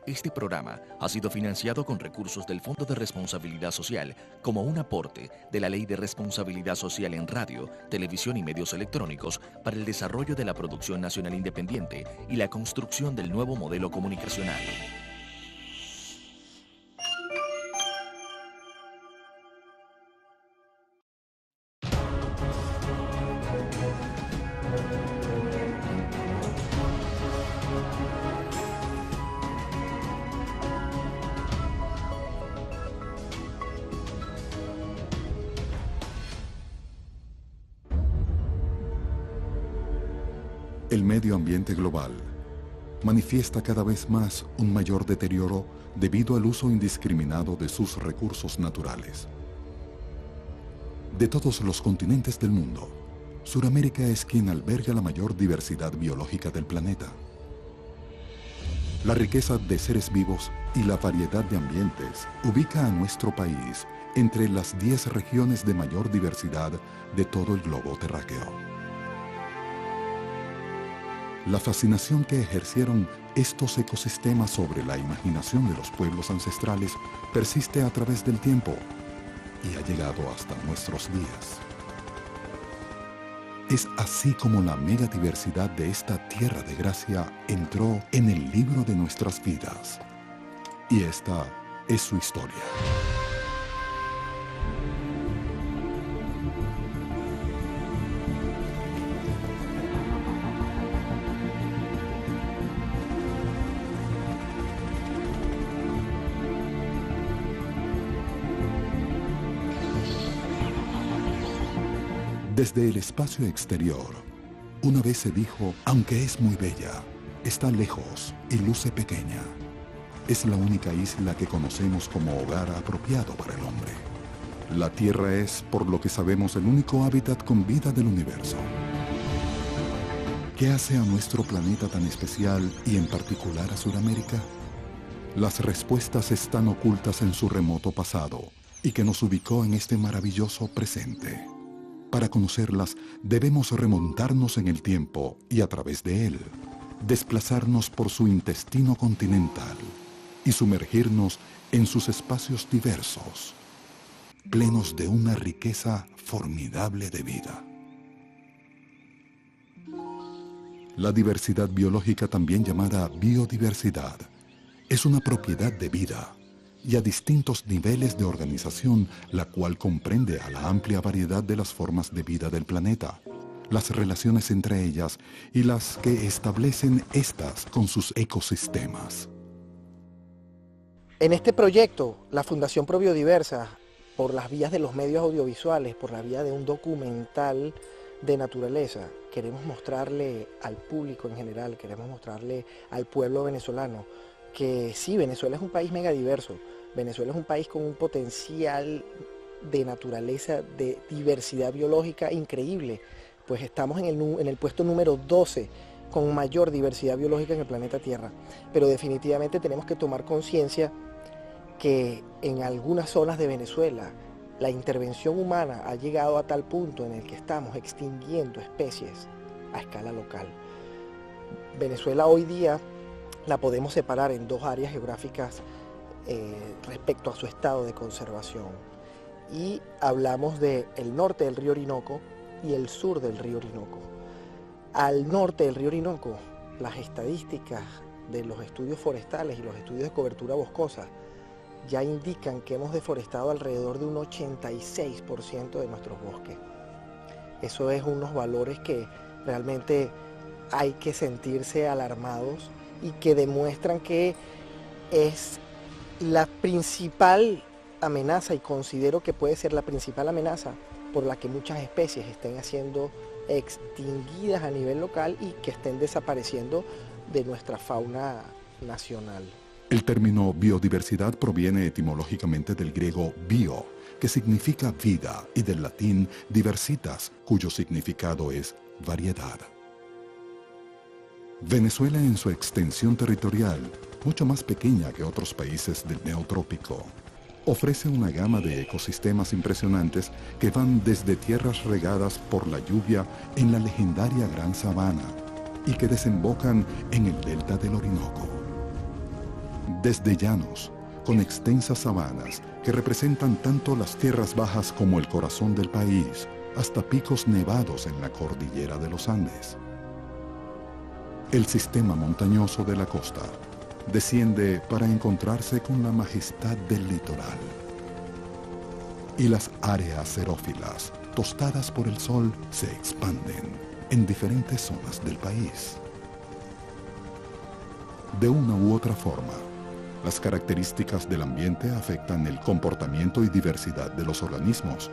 Este programa ha sido financiado con recursos del Fondo de Responsabilidad Social como un aporte de la Ley de Responsabilidad Social en Radio, Televisión y Medios Electrónicos para el desarrollo de la producción nacional independiente y la construcción del nuevo modelo comunicacional. El medio ambiente global manifiesta cada vez más un mayor deterioro debido al uso indiscriminado de sus recursos naturales. De todos los continentes del mundo, Suramérica es quien alberga la mayor diversidad biológica del planeta. La riqueza de seres vivos y la variedad de ambientes ubica a nuestro país entre las 10 regiones de mayor diversidad de todo el globo terráqueo. La fascinación que ejercieron estos ecosistemas sobre la imaginación de los pueblos ancestrales persiste a través del tiempo y ha llegado hasta nuestros días. Es así como la megadiversidad de esta tierra de gracia entró en el libro de nuestras vidas. Y esta es su historia. Desde el espacio exterior, una vez se dijo, aunque es muy bella, está lejos y luce pequeña. Es la única isla que conocemos como hogar apropiado para el hombre. La Tierra es, por lo que sabemos, el único hábitat con vida del universo. ¿Qué hace a nuestro planeta tan especial y en particular a Suramérica? Las respuestas están ocultas en su remoto pasado y que nos ubicó en este maravilloso presente. Para conocerlas, debemos remontarnos en el tiempo y a través de él, desplazarnos por su intestino continental y sumergirnos en sus espacios diversos, plenos de una riqueza formidable de vida. La diversidad biológica, también llamada biodiversidad, es una propiedad de vida y a distintos niveles de organización, la cual comprende a la amplia variedad de las formas de vida del planeta, las relaciones entre ellas y las que establecen estas con sus ecosistemas. En este proyecto, la Fundación ProBiodiversa, por las vías de los medios audiovisuales, por la vía de un documental de naturaleza, queremos mostrarle al público en general, queremos mostrarle al pueblo venezolano que sí, Venezuela es un país megadiverso. Venezuela es un país con un potencial de naturaleza, de diversidad biológica increíble. Pues estamos en el puesto número 12 con mayor diversidad biológica en el planeta Tierra. Pero definitivamente tenemos que tomar conciencia que en algunas zonas de Venezuela la intervención humana ha llegado a tal punto en el que estamos extinguiendo especies a escala local. Venezuela hoy día la podemos separar en dos áreas geográficas respecto a su estado de conservación. Y hablamos del norte del río Orinoco y el sur del río Orinoco. Al norte del río Orinoco, las estadísticas de los estudios forestales y los estudios de cobertura boscosa ya indican que hemos deforestado alrededor de un 86% de nuestros bosques. Eso es unos valores que realmente hay que sentirse alarmados y que demuestran que es la principal amenaza, y considero que puede ser la principal amenaza por la que muchas especies estén siendo extinguidas a nivel local y que estén desapareciendo de nuestra fauna nacional. El término biodiversidad proviene etimológicamente del griego bio, que significa vida, y del latín diversitas, cuyo significado es variedad. Venezuela, en su extensión territorial, mucho más pequeña que otros países del neotrópico, ofrece una gama de ecosistemas impresionantes que van desde tierras regadas por la lluvia en la legendaria Gran Sabana y que desembocan en el delta del Orinoco. Desde llanos, con extensas sabanas que representan tanto las tierras bajas como el corazón del país, hasta picos nevados en la cordillera de los Andes. El sistema montañoso de la costa desciende para encontrarse con la majestad del litoral. Y las áreas xerófilas, tostadas por el sol, se expanden en diferentes zonas del país. De una u otra forma, las características del ambiente afectan el comportamiento y diversidad de los organismos.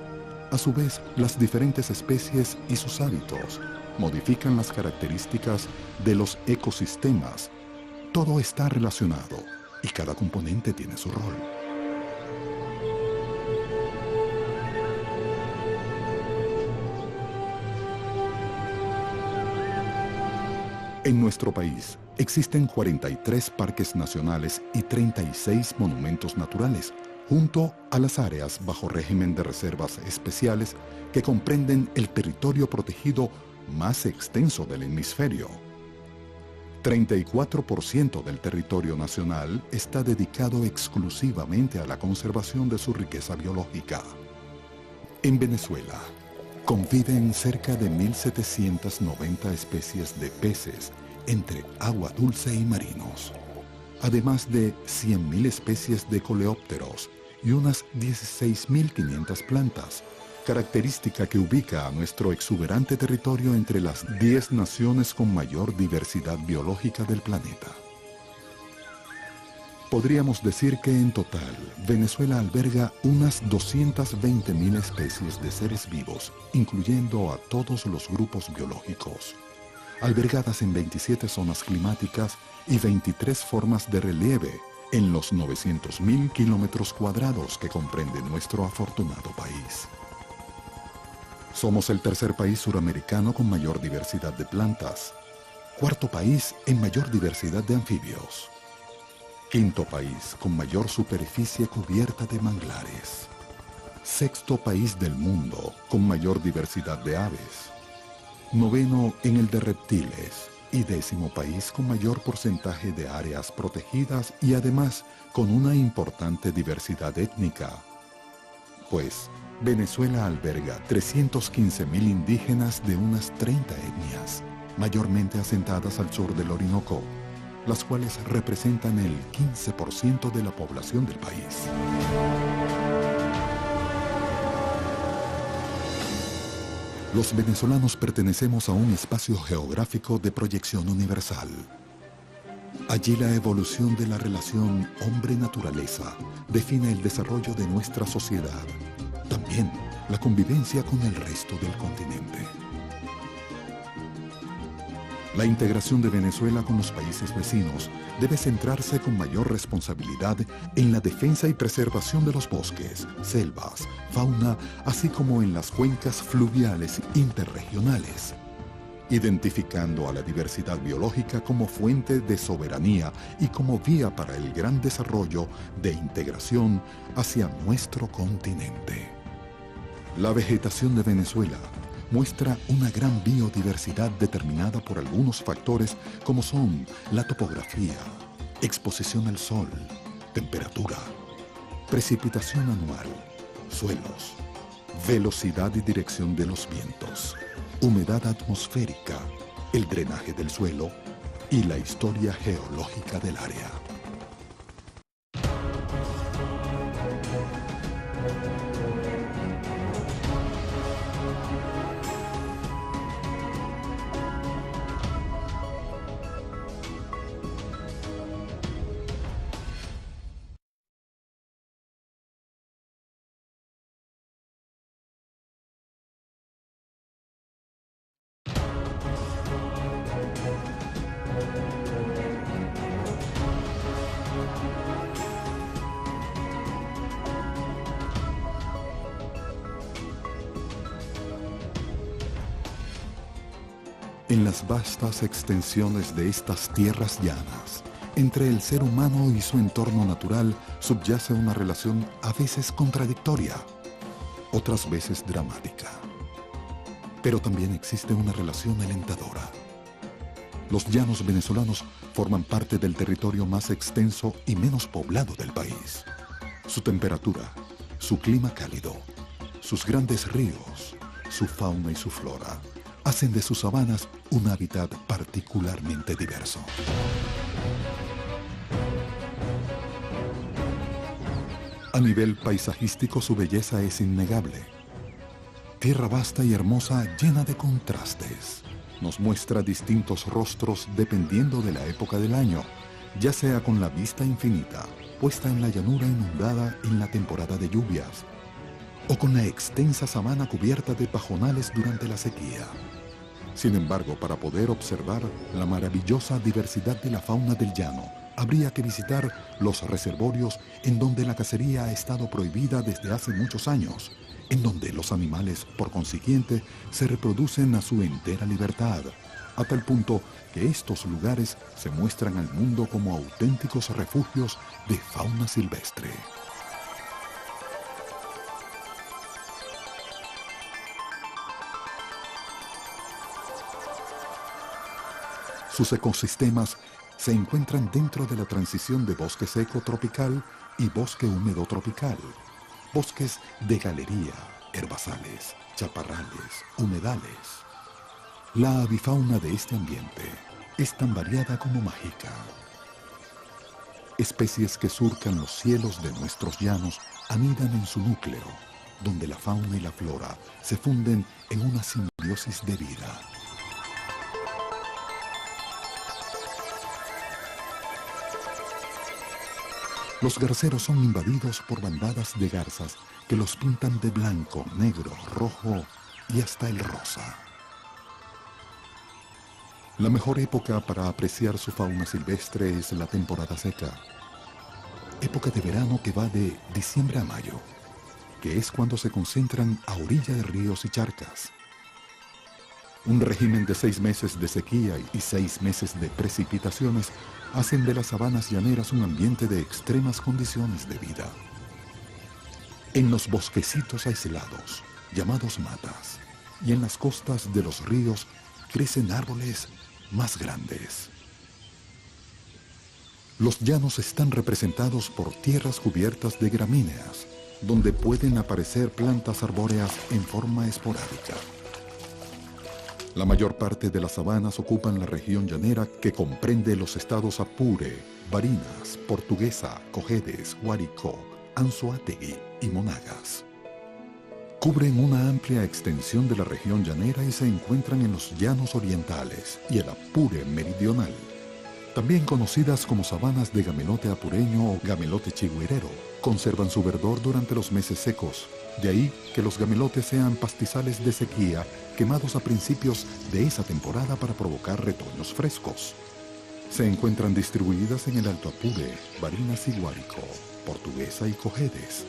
A su vez, las diferentes especies y sus hábitos modifican las características de los ecosistemas. Todo está relacionado y cada componente tiene su rol. En nuestro país existen 43 parques nacionales y 36 monumentos naturales, junto a las áreas bajo régimen de reservas especiales que comprenden el territorio protegido más extenso del hemisferio. 34% del territorio nacional está dedicado exclusivamente a la conservación de su riqueza biológica. En Venezuela, conviven cerca de 1.790 especies de peces, entre agua dulce y marinos, además de 100.000 especies de coleópteros y unas 16.500 plantas, característica que ubica a nuestro exuberante territorio entre las 10 naciones con mayor diversidad biológica del planeta. Podríamos decir que en total, Venezuela alberga unas 220.000 especies de seres vivos, incluyendo a todos los grupos biológicos, albergadas en 27 zonas climáticas y 23 formas de relieve en los 900.000 kilómetros cuadrados que comprende nuestro afortunado país. Somos el tercer país suramericano con mayor diversidad de plantas, cuarto país en mayor diversidad de anfibios, quinto país con mayor superficie cubierta de manglares, sexto país del mundo con mayor diversidad de aves, noveno en el de reptiles y décimo país con mayor porcentaje de áreas protegidas y además con una importante diversidad étnica, pues Venezuela alberga 315.000 indígenas de unas 30 etnias, mayormente asentadas al sur del Orinoco, las cuales representan el 15% de la población del país. Los venezolanos pertenecemos a un espacio geográfico de proyección universal. Allí la evolución de la relación hombre-naturaleza define el desarrollo de nuestra sociedad, también la convivencia con el resto del continente. La integración de Venezuela con los países vecinos debe centrarse con mayor responsabilidad en la defensa y preservación de los bosques, selvas, fauna, así como en las cuencas fluviales interregionales, identificando a la diversidad biológica como fuente de soberanía y como vía para el gran desarrollo de integración hacia nuestro continente. La vegetación de Venezuela muestra una gran biodiversidad determinada por algunos factores como son la topografía, exposición al sol, temperatura, precipitación anual, suelos, velocidad y dirección de los vientos, humedad atmosférica, el drenaje del suelo y la historia geológica del área. En las vastas extensiones de estas tierras llanas, entre el ser humano y su entorno natural subyace una relación a veces contradictoria, otras veces dramática. Pero también existe una relación alentadora. Los llanos venezolanos forman parte del territorio más extenso y menos poblado del país. Su temperatura, su clima cálido, sus grandes ríos, su fauna y su flora hacen de sus sabanas un hábitat particularmente diverso. A nivel paisajístico, su belleza es innegable. Tierra vasta y hermosa, llena de contrastes. Nos muestra distintos rostros dependiendo de la época del año, ya sea con la vista infinita, puesta en la llanura inundada en la temporada de lluvias, o con la extensa sabana cubierta de pajonales durante la sequía. Sin embargo, para poder observar la maravillosa diversidad de la fauna del llano, habría que visitar los reservorios en donde la cacería ha estado prohibida desde hace muchos años, en donde los animales, por consiguiente, se reproducen a su entera libertad, a tal punto que estos lugares se muestran al mundo como auténticos refugios de fauna silvestre. Sus ecosistemas se encuentran dentro de la transición de bosque seco tropical y bosque húmedo tropical, bosques de galería, herbazales, chaparrales, humedales. La avifauna de este ambiente es tan variada como mágica. Especies que surcan los cielos de nuestros llanos anidan en su núcleo, donde la fauna y la flora se funden en una simbiosis de vida. Los garceros son invadidos por bandadas de garzas que los pintan de blanco, negro, rojo y hasta el rosa. La mejor época para apreciar su fauna silvestre es la temporada seca, época de verano que va de diciembre a mayo, que es cuando se concentran a orilla de ríos y charcas. Un régimen de 6 meses de sequía y 6 meses de precipitaciones hacen de las sabanas llaneras un ambiente de extremas condiciones de vida. En los bosquecitos aislados, llamados matas, y en las costas de los ríos crecen árboles más grandes. Los llanos están representados por tierras cubiertas de gramíneas, donde pueden aparecer plantas arbóreas en forma esporádica. La mayor parte de las sabanas ocupan la región llanera que comprende los estados Apure, Barinas, Portuguesa, Cojedes, Guárico, Anzoátegui y Monagas. Cubren una amplia extensión de la región llanera y se encuentran en los llanos orientales y el Apure meridional, también conocidas como sabanas de gamelote apureño o gamelote chigüirero. Conservan su verdor durante los meses secos, de ahí que los gamelotes sean pastizales de sequía quemados a principios de esa temporada para provocar retoños frescos. Se encuentran distribuidas en el Alto Apure, Barinas y Guárico, Portuguesa y Cojedes.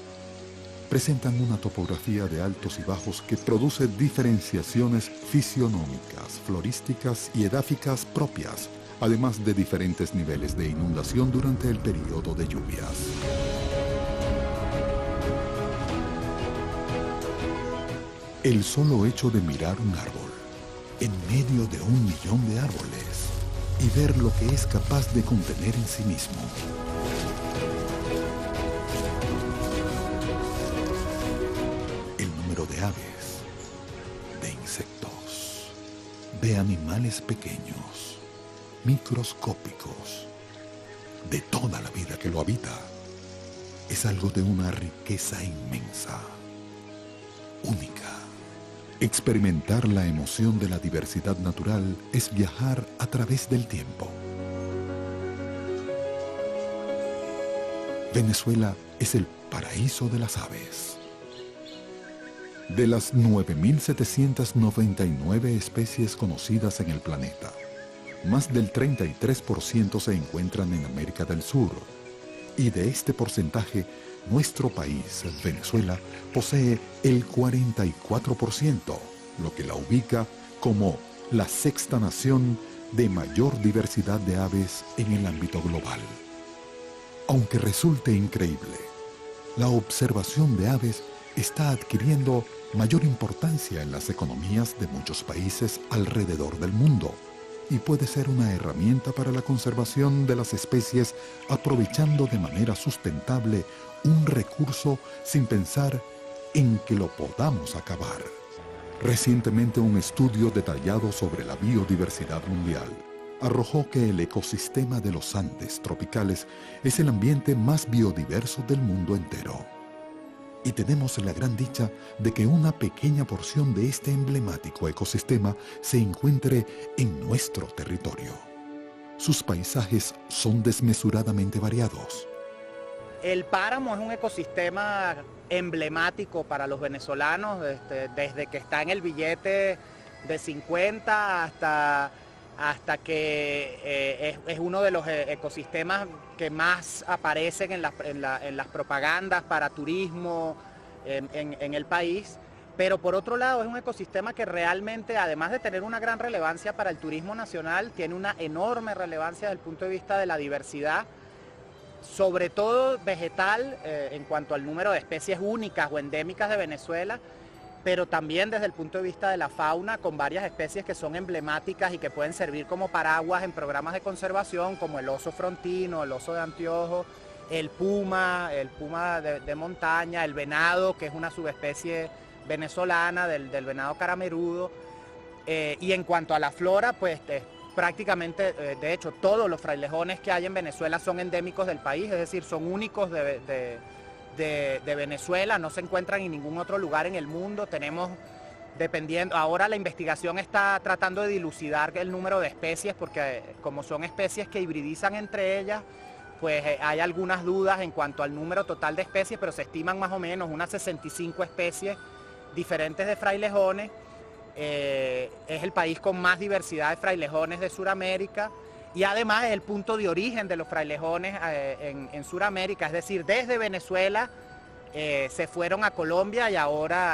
Presentan una topografía de altos y bajos que produce diferenciaciones fisionómicas, florísticas y edáficas propias, además de diferentes niveles de inundación durante el periodo de lluvias. El solo hecho de mirar un árbol en medio de 1 millón de árboles y ver lo que es capaz de contener en sí mismo. El número de aves, de insectos, de animales pequeños, microscópicos, de toda la vida que lo habita, es algo de una riqueza inmensa, única. Experimentar la emoción de la diversidad natural es viajar a través del tiempo. Venezuela es el paraíso de las aves. De las 9.799 especies conocidas en el planeta, más del 33% se encuentran en América del Sur. Y de este porcentaje, nuestro país, Venezuela, posee el 44%, lo que la ubica como la 6ª nación de mayor diversidad de aves en el ámbito global. Aunque resulte increíble, la observación de aves está adquiriendo mayor importancia en las economías de muchos países alrededor del mundo, y puede ser una herramienta para la conservación de las especies, aprovechando de manera sustentable un recurso sin pensar en que lo podamos acabar. Recientemente un estudio detallado sobre la biodiversidad mundial arrojó que el ecosistema de los Andes tropicales es el ambiente más biodiverso del mundo entero. Y tenemos la gran dicha de que una pequeña porción de este emblemático ecosistema se encuentre en nuestro territorio. Sus paisajes son desmesuradamente variados. El páramo es un ecosistema emblemático para los venezolanos, desde que está en el billete de 50 hasta que es uno de los ecosistemas que más aparecen en las propagandas para turismo en el país. Pero por otro lado es un ecosistema que realmente, además de tener una gran relevancia para el turismo nacional, tiene una enorme relevancia desde el punto de vista de la diversidad, sobre todo vegetal, en cuanto al número de especies únicas o endémicas de Venezuela, pero también desde el punto de vista de la fauna, con varias especies que son emblemáticas y que pueden servir como paraguas en programas de conservación, como el oso frontino, el oso de anteojo, el puma de montaña, el venado, que es una subespecie venezolana del venado caramerudo. Y en cuanto a la flora, pues prácticamente, de hecho, todos los frailejones que hay en Venezuela son endémicos del país, es decir, son únicos de Venezuela, no se encuentran en ningún otro lugar en el mundo. Tenemos, ahora la investigación está tratando de dilucidar el número de especies, porque como son especies que hibridizan entre ellas, pues hay algunas dudas en cuanto al número total de especies, pero se estiman más o menos unas 65 especies diferentes de frailejones. Es el país con más diversidad de frailejones de Sudamérica. Y además es el punto de origen de los frailejones en Sudamérica, es decir, desde Venezuela se fueron a Colombia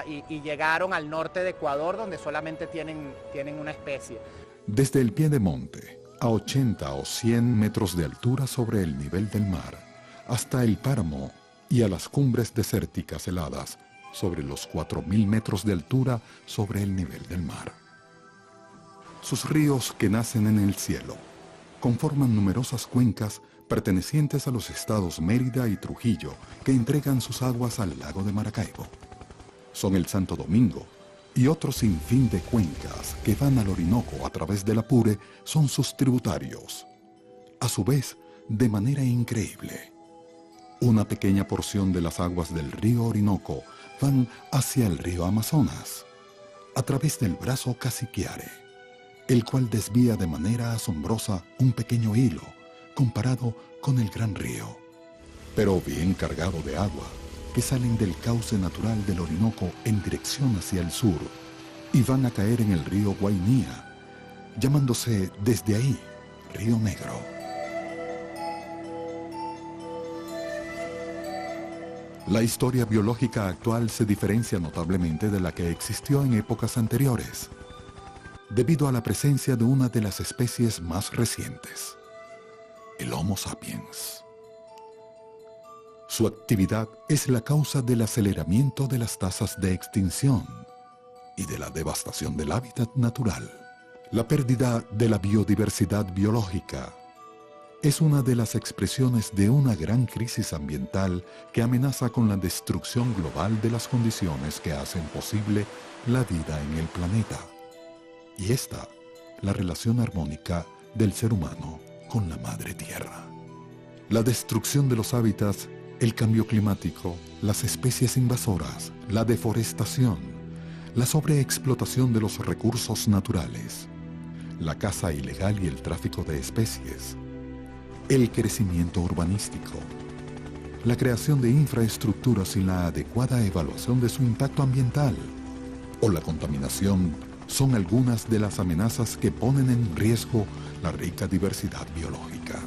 y llegaron al norte de Ecuador, donde solamente tienen una especie. Desde el pie de monte, a 80 o 100 metros de altura sobre el nivel del mar, hasta el páramo y a las cumbres desérticas heladas, sobre los 4.000 metros de altura sobre el nivel del mar. Sus ríos que nacen en el cielo conforman numerosas cuencas pertenecientes a los estados Mérida y Trujillo, que entregan sus aguas al lago de Maracaibo. Son el Santo Domingo y otro sinfín de cuencas que van al Orinoco a través del Apure son sus tributarios. A su vez, de manera increíble, una pequeña porción de las aguas del río Orinoco van hacia el río Amazonas, a través del brazo Cassiquiare, el cual desvía de manera asombrosa un pequeño hilo comparado con el gran río, pero bien cargado de agua, que salen del cauce natural del Orinoco en dirección hacia el sur y van a caer en el río Guainía, llamándose desde ahí Río Negro. La historia biológica actual se diferencia notablemente de la que existió en épocas anteriores, debido a la presencia de una de las especies más recientes, el Homo sapiens. Su actividad es la causa del aceleramiento de las tasas de extinción y de la devastación del hábitat natural. La pérdida de la biodiversidad biológica es una de las expresiones de una gran crisis ambiental que amenaza con la destrucción global de las condiciones que hacen posible la vida en el planeta. Y esta, la relación armónica del ser humano con la madre tierra. La destrucción de los hábitats, el cambio climático, las especies invasoras, la deforestación, la sobreexplotación de los recursos naturales, la caza ilegal y el tráfico de especies, el crecimiento urbanístico, la creación de infraestructuras sin la adecuada evaluación de su impacto ambiental o la contaminación son algunas de las amenazas que ponen en riesgo la rica diversidad biológica.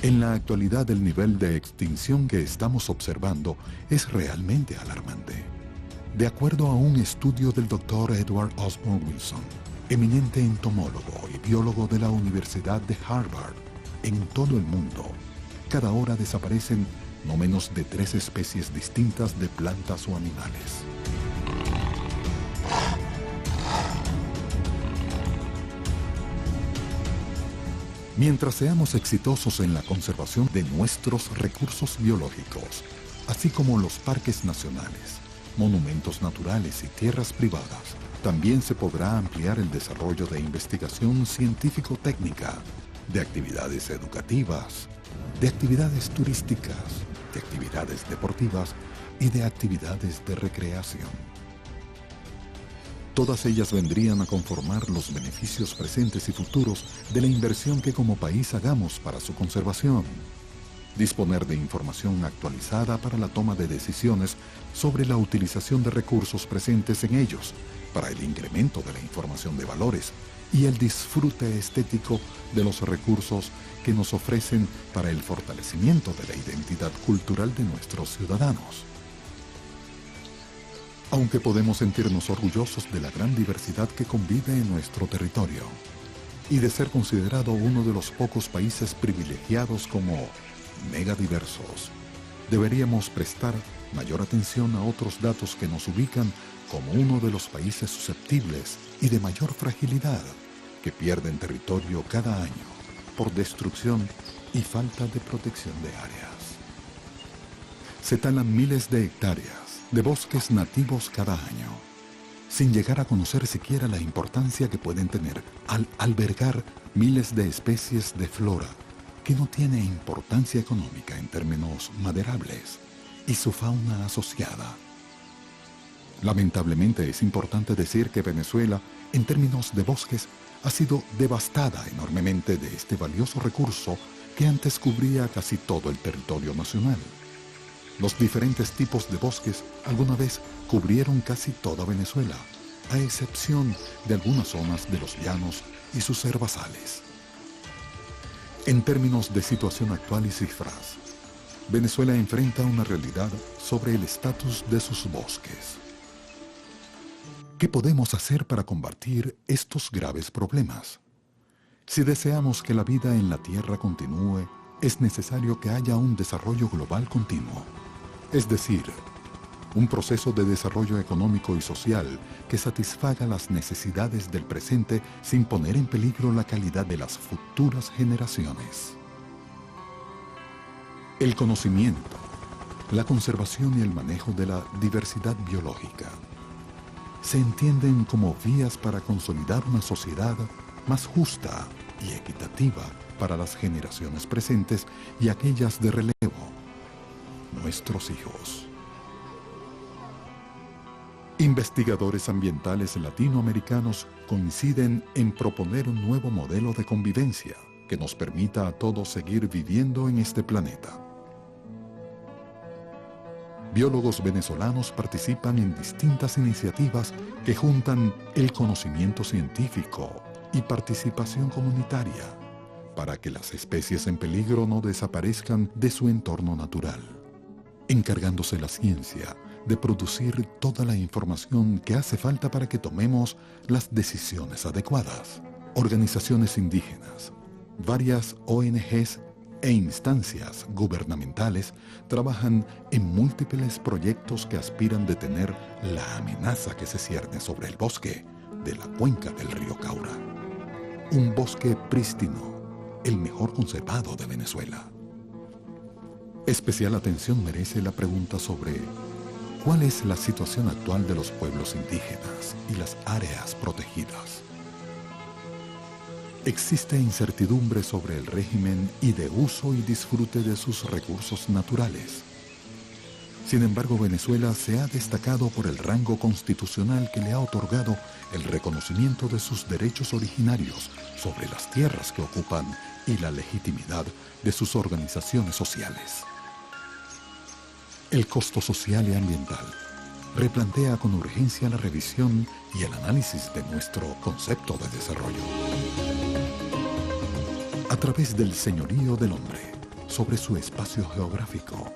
En la actualidad, el nivel de extinción que estamos observando es realmente alarmante. De acuerdo a un estudio del Dr. Edward Osborne Wilson, eminente entomólogo y biólogo de la Universidad de Harvard, en todo el mundo, cada hora desaparecen no menos de 3 especies distintas de plantas o animales. Mientras seamos exitosos en la conservación de nuestros recursos biológicos, así como los parques nacionales, monumentos naturales y tierras privadas, también se podrá ampliar el desarrollo de investigación científico-técnica, de actividades educativas, de actividades turísticas, de actividades deportivas y de actividades de recreación. Todas ellas vendrían a conformar los beneficios presentes y futuros de la inversión que como país hagamos para su conservación. Disponer de información actualizada para la toma de decisiones sobre la utilización de recursos presentes en ellos, para el incremento de la información de valores y el disfrute estético de los recursos que nos ofrecen para el fortalecimiento de la identidad cultural de nuestros ciudadanos. Aunque podemos sentirnos orgullosos de la gran diversidad que convive en nuestro territorio y de ser considerado uno de los pocos países privilegiados como megadiversos, deberíamos prestar mayor atención a otros datos que nos ubican como uno de los países susceptibles y de mayor fragilidad que pierden territorio cada año por destrucción y falta de protección de áreas. Se talan miles de hectáreas de bosques nativos cada año, sin llegar a conocer siquiera la importancia que pueden tener al albergar miles de especies de flora que no tiene importancia económica en términos maderables y su fauna asociada. Lamentablemente es importante decir que Venezuela, en términos de bosques, ha sido devastada enormemente de este valioso recurso que antes cubría casi todo el territorio nacional. Los diferentes tipos de bosques alguna vez cubrieron casi toda Venezuela, a excepción de algunas zonas de los llanos y sus herbazales. En términos de situación actual y cifras, Venezuela enfrenta una realidad sobre el estatus de sus bosques. ¿Qué podemos hacer para combatir estos graves problemas? Si deseamos que la vida en la Tierra continúe, es necesario que haya un desarrollo global continuo. Es decir, un proceso de desarrollo económico y social que satisfaga las necesidades del presente sin poner en peligro la calidad de las futuras generaciones. El conocimiento, la conservación y el manejo de la diversidad biológica se entienden como vías para consolidar una sociedad más justa y equitativa para las generaciones presentes y aquellas de relevo, nuestros hijos. Investigadores ambientales latinoamericanos coinciden en proponer un nuevo modelo de convivencia que nos permita a todos seguir viviendo en este planeta. Biólogos venezolanos participan en distintas iniciativas que juntan el conocimiento científico y participación comunitaria para que las especies en peligro no desaparezcan de su entorno natural, encargándose la ciencia de producir toda la información que hace falta para que tomemos las decisiones adecuadas. Organizaciones indígenas, varias ONGs e instancias gubernamentales trabajan en múltiples proyectos que aspiran a detener la amenaza que se cierne sobre el bosque de la cuenca del río Caura. Un bosque prístino, el mejor conservado de Venezuela. Especial atención merece la pregunta sobre ¿cuál es la situación actual de los pueblos indígenas y las áreas protegidas? Existe incertidumbre sobre el régimen y de uso y disfrute de sus recursos naturales. Sin embargo, Venezuela se ha destacado por el rango constitucional que le ha otorgado el reconocimiento de sus derechos originarios sobre las tierras que ocupan y la legitimidad de sus organizaciones sociales. El costo social y ambiental replantea con urgencia la revisión y el análisis de nuestro concepto de desarrollo. A través del señorío del hombre, sobre su espacio geográfico,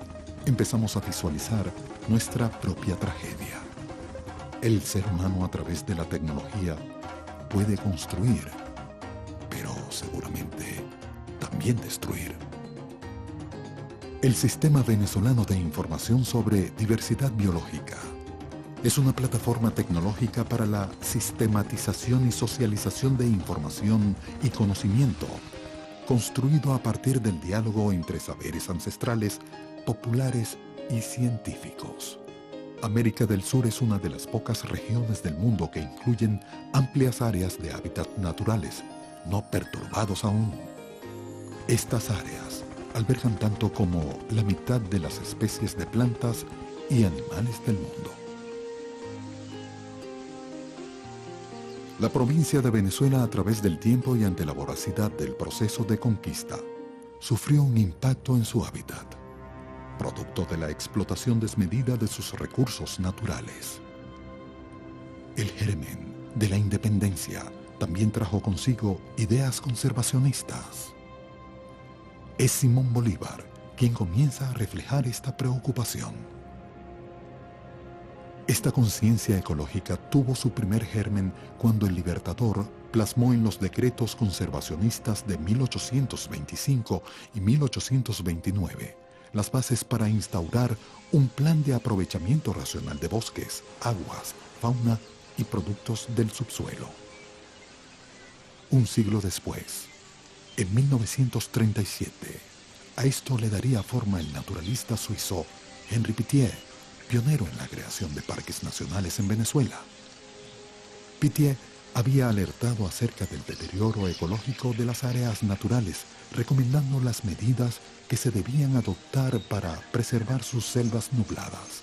empezamos a visualizar nuestra propia tragedia. El ser humano a través de la tecnología puede construir, pero seguramente también destruir. El Sistema Venezolano de Información sobre Diversidad Biológica es una plataforma tecnológica para la sistematización y socialización de información y conocimiento, construido a partir del diálogo entre saberes ancestrales, populares y científicos. América del Sur es una de las pocas regiones del mundo que incluyen amplias áreas de hábitat naturales, no perturbados aún. Estas áreas albergan tanto como la mitad de las especies de plantas y animales del mundo. La provincia de Venezuela, a través del tiempo y ante la voracidad del proceso de conquista, sufrió un impacto en su hábitat, producto de la explotación desmedida de sus recursos naturales. El germen de la independencia también trajo consigo ideas conservacionistas. Es Simón Bolívar quien comienza a reflejar esta preocupación. Esta conciencia ecológica tuvo su primer germen cuando el Libertador plasmó en los decretos conservacionistas de 1825 y 1829 las bases para instaurar un plan de aprovechamiento racional de bosques, aguas, fauna y productos del subsuelo. Un siglo después, en 1937, a esto le daría forma el naturalista suizo Henri Pittier, pionero en la creación de parques nacionales en Venezuela. Pittier había alertado acerca del deterioro ecológico de las áreas naturales, recomendando las medidas que se debían adoptar para preservar sus selvas nubladas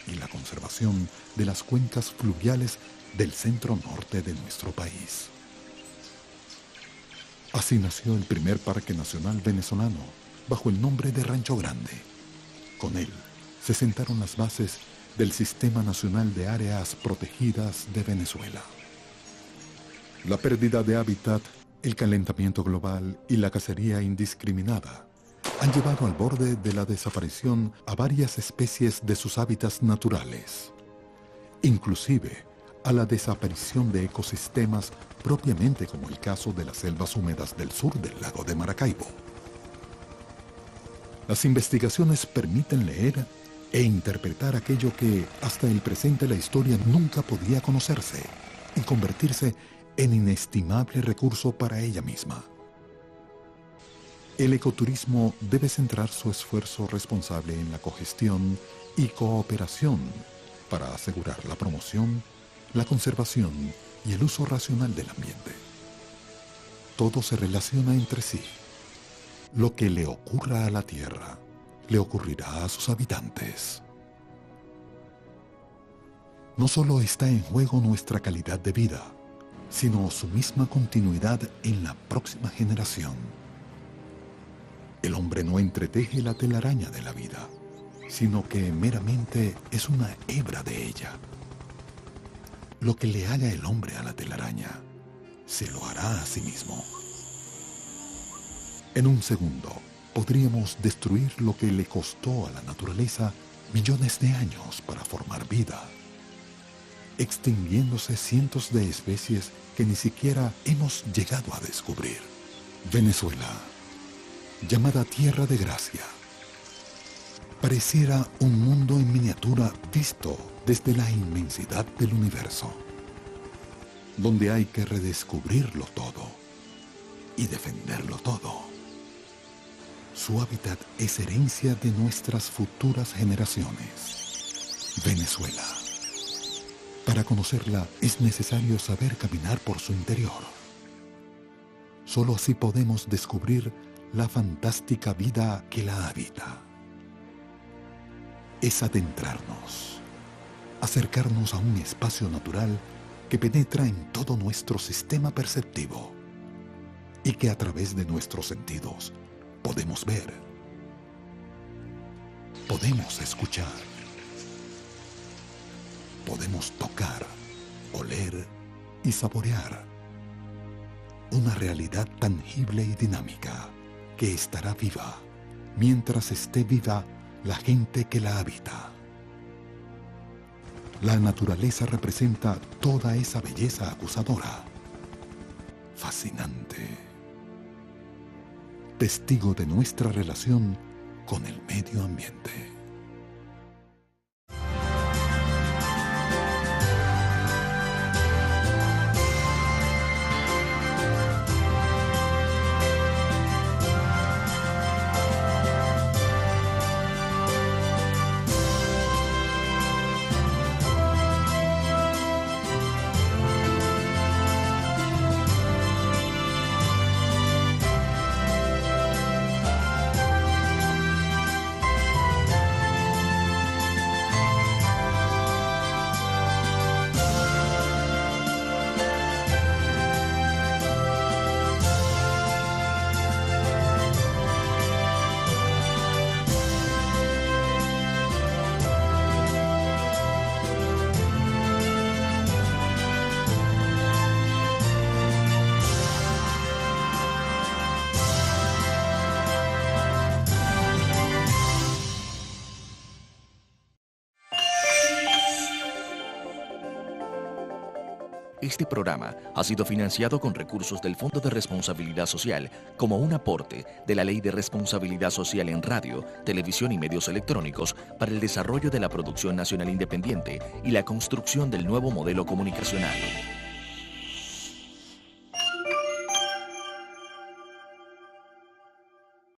y la conservación de las cuencas fluviales del centro norte de nuestro país. Así nació el primer parque nacional venezolano, bajo el nombre de Rancho Grande. Con él se sentaron las bases del Sistema Nacional de Áreas Protegidas de Venezuela. La pérdida de hábitat, el calentamiento global y la cacería indiscriminada han llevado al borde de la desaparición a varias especies de sus hábitats naturales, inclusive a la desaparición de ecosistemas propiamente como el caso de las selvas húmedas del sur del lago de Maracaibo. Las investigaciones permiten leer e interpretar aquello que hasta el presente la historia nunca podía conocerse y convertirse en inestimable recurso para ella misma. El ecoturismo debe centrar su esfuerzo responsable en la cogestión y cooperación para asegurar la promoción, la conservación y el uso racional del ambiente. Todo se relaciona entre sí. Lo que le ocurra a la tierra, le ocurrirá a sus habitantes. No solo está en juego nuestra calidad de vida, sino su misma continuidad en la próxima generación. El hombre no entreteje la telaraña de la vida, sino que meramente es una hebra de ella. Lo que le haga el hombre a la telaraña, se lo hará a sí mismo. En un segundo, podríamos destruir lo que le costó a la naturaleza millones de años para formar vida, extinguiéndose cientos de especies que ni siquiera hemos llegado a descubrir. Venezuela, llamada Tierra de Gracia, pareciera un mundo en miniatura visto desde la inmensidad del universo, donde hay que redescubrirlo todo y defenderlo todo. Su hábitat es herencia de nuestras futuras generaciones. Venezuela. Para conocerla es necesario saber caminar por su interior. Solo así podemos descubrir la fantástica vida que la habita. Es adentrarnos, acercarnos a un espacio natural que penetra en todo nuestro sistema perceptivo y que a través de nuestros sentidos podemos ver, podemos escuchar, podemos tocar, oler y saborear. Una realidad tangible y dinámica que estará viva mientras esté viva la gente que la habita. La naturaleza representa toda esa belleza acusadora, fascinante, testigo de nuestra relación con el medio ambiente. Este programa ha sido financiado con recursos del Fondo de Responsabilidad Social como un aporte de la Ley de Responsabilidad Social en Radio, Televisión y Medios Electrónicos para el desarrollo de la producción nacional independiente y la construcción del nuevo modelo comunicacional.